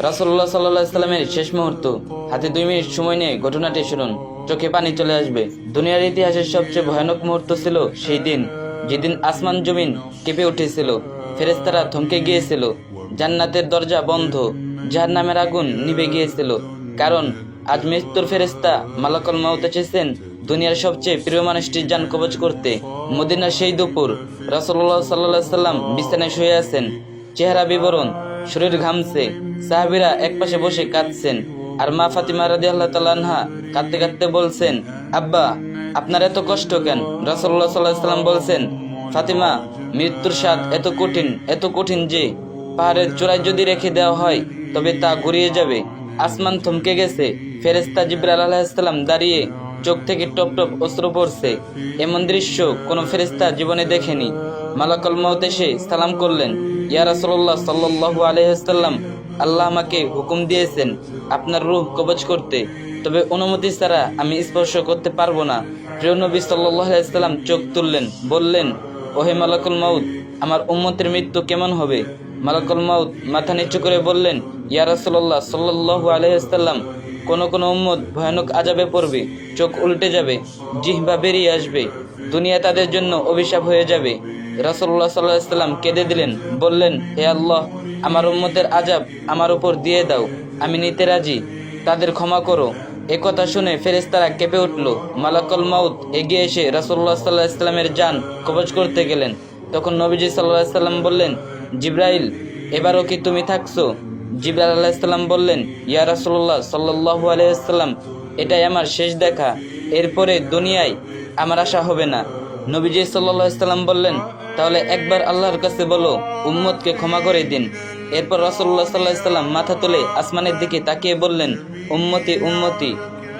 রাসূলুল্লাহ সাল্লাল্লাহু আলাইহি সাল্লামের শেষ মুহূর্ত। হাতে 2 মিনিট সময় নিয়ে ঘটনাটি শুনুন, চোখে পানি চলে আসবে। দুনিয়ার ইতিহাসের সবচেয়ে ভয়ানক মুহূর্ত ছিল সেই দিন, যেদিন আসমান জমিন কেঁপে উঠেছিল, ফেরেশতারা থমকে গিয়েছিল, জান্নাতের দরজা বন্ধ, জাহান্নামের আগুন নিভে গিয়েছিল। কারণ আজ মৃত্যুর ফেরেশতা মালাকুল মাউত এসেছেন দুনিয়ার সবচেয়ে প্রিয় মানুষটির জান কবজ করতে। মদিনার সেই দুপুর, রাসূলুল্লাহ সাল্লাল্লাহু আলাইহি সাল্লাম বিছানায় শুয়ে আছেন, চেহারা বিবরণ, শরীর ঘামছে। সাহাবীরা একপাশে বসে কাঁদছেন, আর মা ফাতিমা রাদিয়াল্লাহু তাআলা আনহা কাঁদতে কাঁদতে বলছেন, আব্বা, আপনার এত কষ্ট কেন? রাসূলুল্লাহ সাল্লাল্লাহু আলাইহি সাল্লাম বলছেন, ফাতিমা, মৃত্যুর স্বাদ এত কঠিন যে পাহাড়ের চূড়ায় যদি রেখে দেওয়া হয় তবে তা গড়িয়ে যাবে। আসমান থমকে গেছে, ফেরেশতা জিবরাইল আলাইহিস সালাম দাঁড়িয়ে, চোখ থেকে টপ টপ অশ্রু পড়ছে। এমন দৃশ্য কোনো ফেরেশতা জীবনে দেখেনি। মালাকুল মাউত এসে সালাম করলেন, ইয়া রাসূলুল্লাহ সাল্লাল্লাহু আলাইহি ওয়াসাল্লাম, আল্লাহ আমাকে হুকুম দিয়েছেন আপনার রূহ কবজ করতে, তবে অনুমতি ছাড়া আমি স্পর্শ করতে পারবো না। প্রিয় নবী সাল্লাল্লাহু আলাইহি ওয়াসাল্লাম চোখ তুললেন, বললেন, ওহে মালাকুল মাউত, আমার উম্মতের মৃত্যু কেমন হবে? মালাকুল মাউত মাথা নিচু করে বললেন, ইয়া রাসূলুল্লাহ সাল্লাল্লাহু আলাইহি ওয়াসাল্লাম, কোন উম্মত ভয়ানক আযাবে পড়বে, চোখ উল্টে যাবে, জিহ্বা বেরিয়ে আসবে, দুনিয়া তাদের জন্য অভিশাপ হয়ে যাবে। রাসূলুল্লাহ সাল্লাল্লাহু আলাইহি ওয়াসাল্লাম কেঁদে দিলেন, বললেন, হে আল্লাহ, আমার উম্মতের আযাব আমার উপর দিয়ে দাও, আমি নিতে রাজি, তাদের ক্ষমা করো। একথা শুনে ফেরেশতারা কেঁপে উঠল। মালাকুল মাউত এগিয়ে এসে রাসূলুল্লাহ সাল্লাল্লাহু আলাইহি ওয়াসাল্লামের জান কবজ করতে গেলেন। তখন নবীজি সাল্লাল্লাহু আলাইহি ওয়াসাল্লাম বললেন, জিবরাইল, এবারও কি তুমি থাকছো? জিবরাইল আলাইহিস সালাম বললেন, ইয়া রাসূলুল্লাহ সাল্লাল্লাহু আলাইহি ওয়াসাল্লাম, এটাই আমার শেষ দেখা, এরপরে দুনিয়ায় আমার আশা হবে না। নবীজি সাল্লাল্লাহু আলাইহি ওয়াসাল্লাম বললেন, তাহলে একবার আল্লাহর কাছে বলো উম্মতকে ক্ষমা করে দিন। এরপর রাসূলুল্লাহ সাল্লাল্লাহু আলাইহি ওয়াসাল্লাম মাথা তুলে আসমানের দিকে তাকিয়ে বললেন, উম্মতি উম্মতি,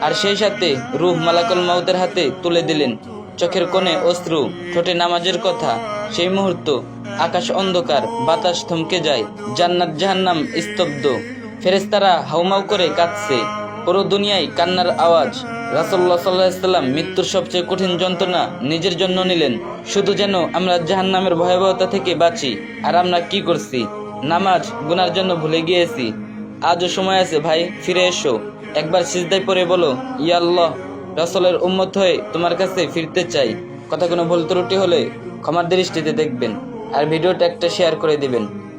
আর সেই সাথে রূহ মালাকুল মাউতের হাতে তুলে দিলেন। চোখের কোণে অশ্রু, ঠোঁটে নামাজের কথা। সেই মুহূর্ত আকাশ অন্ধকার, বাতাস থমকে যায়, জান্নাত জাহান্নাম স্তব্ধ, ফেরেশতারা হাউমাউ করে কাঁদছে, পুরো দুনিয়ায় কান্নার আওয়াজ। রাসূলুল্লাহ সাল্লাল্লাহু আলাইহি ওয়াসাল্লাম মৃত্যুর সবচেয়ে কঠিন যন্ত্রণা নিজের জন্য নিলেন, শুধু যেন আমরা জাহান্নামের ভয়াবহতা থেকে বাঁচি। আর আমরা কি করছি? নামাজ গুনার জন্য ভুলে গিয়েছি। আজও সময় আছে ভাই, ফিরে এসো, একবার সিজদায় পড়ে বলো, ইয়া আল্লাহ, রাসূলের উম্মত হয়ে তোমার কাছে ফিরতে চাই। কথা কোনো ভুল ত্রুটি হলে ক্ষমার দৃষ্টিতে দেখবেন, আর ভিডিওটা একটা শেয়ার করে দিবেন।